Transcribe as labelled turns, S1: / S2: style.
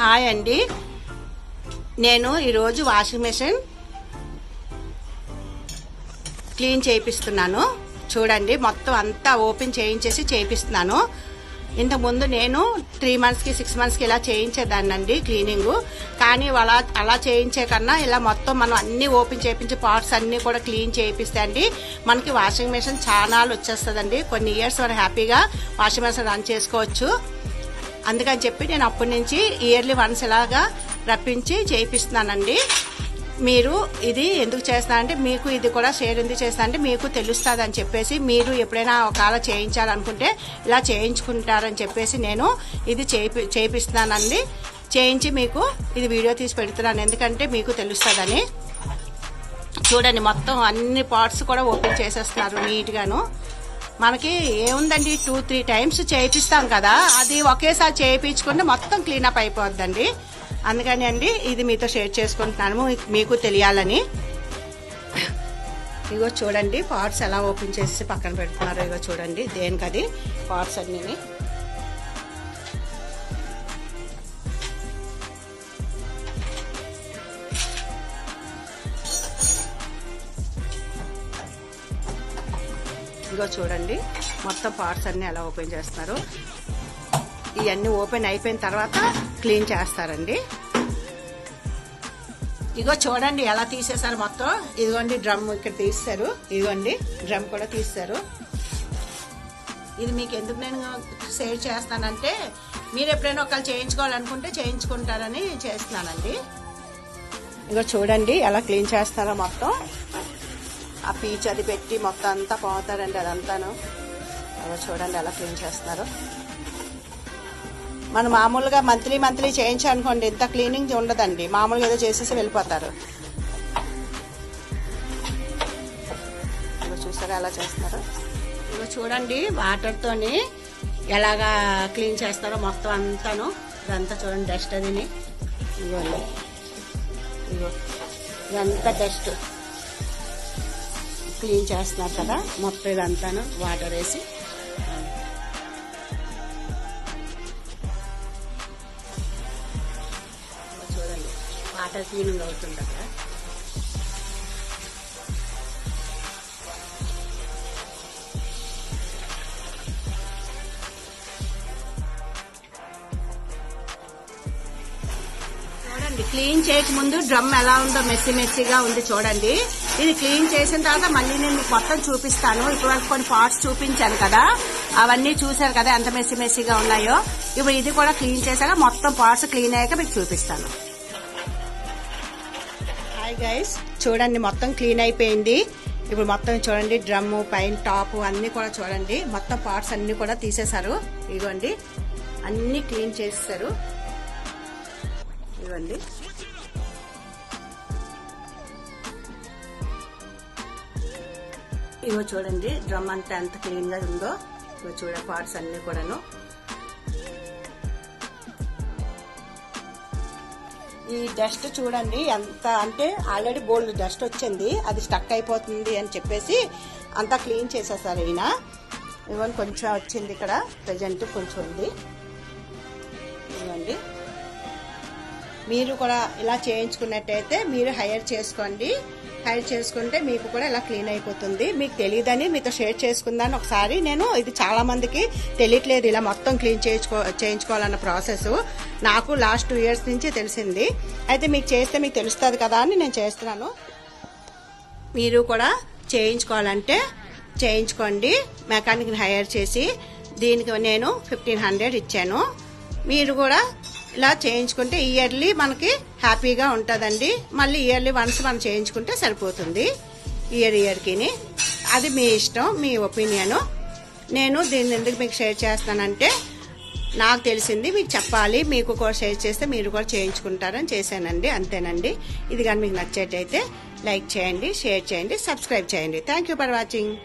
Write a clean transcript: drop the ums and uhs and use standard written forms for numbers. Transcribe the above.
S1: Hi అండి, నేను ఈరోజు వాషింగ్ మెషిన్ క్లీన్ చేయిస్తున్నాను. చూడండి, మొత్తం అంతా ఓపెన్ చేయించేసి చేయిస్తున్నాను. ఇంతకుముందు నేను 3 months కి 6 months కి ఇలా చేయించేదాన్నండి క్లీనింగ్. కానీ అలా చేయించే కన్నా ఇలా మొత్తం మనం అన్ని ఓపెన్ చేయించి పార్ట్స్ అన్ని కూడా క్లీన్ చేయిస్తే అండి మనకి వాషింగ్ మెషిన్ చాలా వచ్చేస్తుందండి. కొన్ని ఇయర్స్ మనం హ్యాపీగా వాషింగ్ మెషిన్ రన్ చేసుకోవచ్చు. అందుకని చెప్పి నేను అప్పటి నుంచి ఇయర్లీ వన్స్ ఇలాగా రప్పించి చేయిస్తున్నానండి. మీరు ఇది ఎందుకు చేస్తానంటే, మీకు ఇది కూడా షేర్ ఎందుకు చేస్తానంటే మీకు తెలుస్తుంది అని చెప్పేసి, మీరు ఎప్పుడైనా ఒకవేళ చేయించాలనుకుంటే ఇలా చేయించుకుంటారని చెప్పేసి నేను ఇది చేయిస్తున్నానండి. చేయించి మీకు ఇది వీడియో తీసి పెడుతున్నాను, ఎందుకంటే మీకు తెలుస్తుందని. చూడండి, మొత్తం అన్ని పార్ట్స్ కూడా ఓపెన్ చేసేస్తున్నారు నీట్గాను. మనకి ఏముందండి, 2-3 times చేయిస్తాం కదా, అది ఒకేసారి చేయించుకుంటే మొత్తం క్లీనప్ అయిపోద్దండి. అందుకని అండి ఇది మీతో షేర్ చేసుకుంటున్నాను, మీకు తెలియాలని. ఇగో చూడండి, పార్ట్స్ ఎలా ఓపెన్ చేసి పక్కన పెడుతున్నారు. ఇగో చూడండి, దేనికది పార్ట్స్ అన్నీ. ఇగో చూడండి, మొత్తం పార్ట్స్ అన్ని ఎలా ఓపెన్ చేస్తున్నారు. ఇవన్నీ ఓపెన్ అయిపోయిన తర్వాత క్లీన్ చేస్తారండి. ఇగో చూడండి ఎలా తీసేశారు మొత్తం. ఇదిగోండి డ్రమ్ ఇక్కడ తీస్తారు, ఇదిగోండి డ్రమ్ కూడా తీస్తారు. ఇది మీకు ఎందుకు నేను షేర్ చేస్తానంటే, మీరు ఎప్పుడైనా ఒకళ్ళు చేయించుకోవాలనుకుంటే చేయించుకుంటారని చేస్తున్నానండి. ఇగో చూడండి ఎలా క్లీన్ చేస్తారో మొత్తం. ఆ పీచ్ అది పెట్టి మొత్తం అంతా పోతారండి అదంతాను. అలా చూడండి ఎలా క్లీన్ చేస్తున్నారు. మనం మామూలుగా మంత్లీ చేయించాలనుకోండి ఇంత క్లీనింగ్ ఉండదండి, మామూలుగా ఏదో చేసేసి వెళ్ళిపోతారు. ఇగో చూసారా ఎలా చేస్తున్నారు. ఇగో చూడండి వాటర్తోని ఎలాగా క్లీన్ చేస్తారో మొత్తం అంతాను. ఇదంతా చూడండి డస్ట్ అదిని. ఇగోండి, ఇగో ఇదంతా డస్ట్ క్లీన్ చేస్తున్నారు కదా మొత్తం. ఇదంతాను వాటర్ వేసి చూడండి వాటర్ క్లీనింగ్ అవుతుంది అక్కడ. చూడండి, క్లీన్ చేయకముందు డ్రమ్ ఎలా ఉందో మెస్సీగా ఉంది చూడండి. ఇది క్లీన్ చేసిన తర్వాత మళ్ళీ నేను మీకు మొత్తం చూపిస్తాను. ఇప్పటివరకు కొన్ని పార్ట్స్ చూపించాను కదా, అవన్నీ చూసారు కదా ఎంత మెస్సీగా ఉన్నాయో. ఇప్పుడు ఇది కూడా క్లీన్ చేశాక మొత్తం పార్ట్స్ క్లీన్ అయ్యాక మీకు చూపిస్తాను. హాయ్ గైస్, చూడండి మొత్తం క్లీన్ అయిపోయింది. ఇప్పుడు మొత్తం చూడండి డ్రమ్ పైన టాప్ అన్ని కూడా చూడండి మొత్తం పార్ట్స్ అన్ని కూడా తీసేశారు. ఇదిగోండి అన్ని క్లీన్ చేసేసారు. ఇవ్వండి, ఇగో చూడండి డ్రమ్ అంతా ఎంత క్లీన్ గా ఉందో. ఇగో చూడ పార్ట్స్ అన్ని కూడాను. ఈ డస్ట్ చూడండి ఎంత అంటే ఆల్రెడీ బోల్డ్ డస్ట్ వచ్చింది, అది స్టక్ అయిపోతుంది అని చెప్పేసి అంతా క్లీన్ చేసేసారు ఈయన. ఇవన్నీ కొంచెం వచ్చింది ఇక్కడ ప్రజెంట్ కొంచెం ఉంది. ఇవ్వండి, మీరు కూడా ఇలా చేయించుకున్నట్టయితే మీరు హైర్ చేసుకోండి. హైర్ చేసుకుంటే మీకు కూడా ఇలా క్లీన్ అయిపోతుంది. మీకు తెలియదని మీతో షేర్ చేసుకుందాన్ని ఒకసారి. నేను ఇది చాలా మందికి తెలియట్లేదు ఇలా మొత్తం క్లీన్ చేయించుకోవాలన్న ప్రాసెస్. నాకు లాస్ట్ 2 years నుంచి తెలిసింది. అయితే మీకు చేస్తే మీకు తెలుస్తుంది కదా అని నేను చేస్తున్నాను. మీరు కూడా చేయించుకోవాలంటే చేయించుకోండి, మెకానిక్ని హైర్ చేసి. దీనికి నేను 1500 ఇచ్చాను. మీరు కూడా ఇలా చేయించుకుంటే ఇయర్లీ మనకి హ్యాపీగా ఉంటుందండి. మళ్ళీ ఇయర్లీ వన్స్ మనం చేయించుకుంటే సరిపోతుంది, ఇయర్కి. అది మీ ఇష్టం, మీ ఒపీనియను. నేను దీన్ని ఎందుకు మీకు షేర్ చేస్తానంటే, నాకు తెలిసింది మీకు చెప్పాలి, మీకు కూడా షేర్ చేస్తే మీరు కూడా చేయించుకుంటారని చేశానండి, అంతేనండి. ఇది కానీ మీకు నచ్చేటైతే లైక్ చేయండి, షేర్ చేయండి, సబ్స్క్రైబ్ చేయండి. Thank you for watching.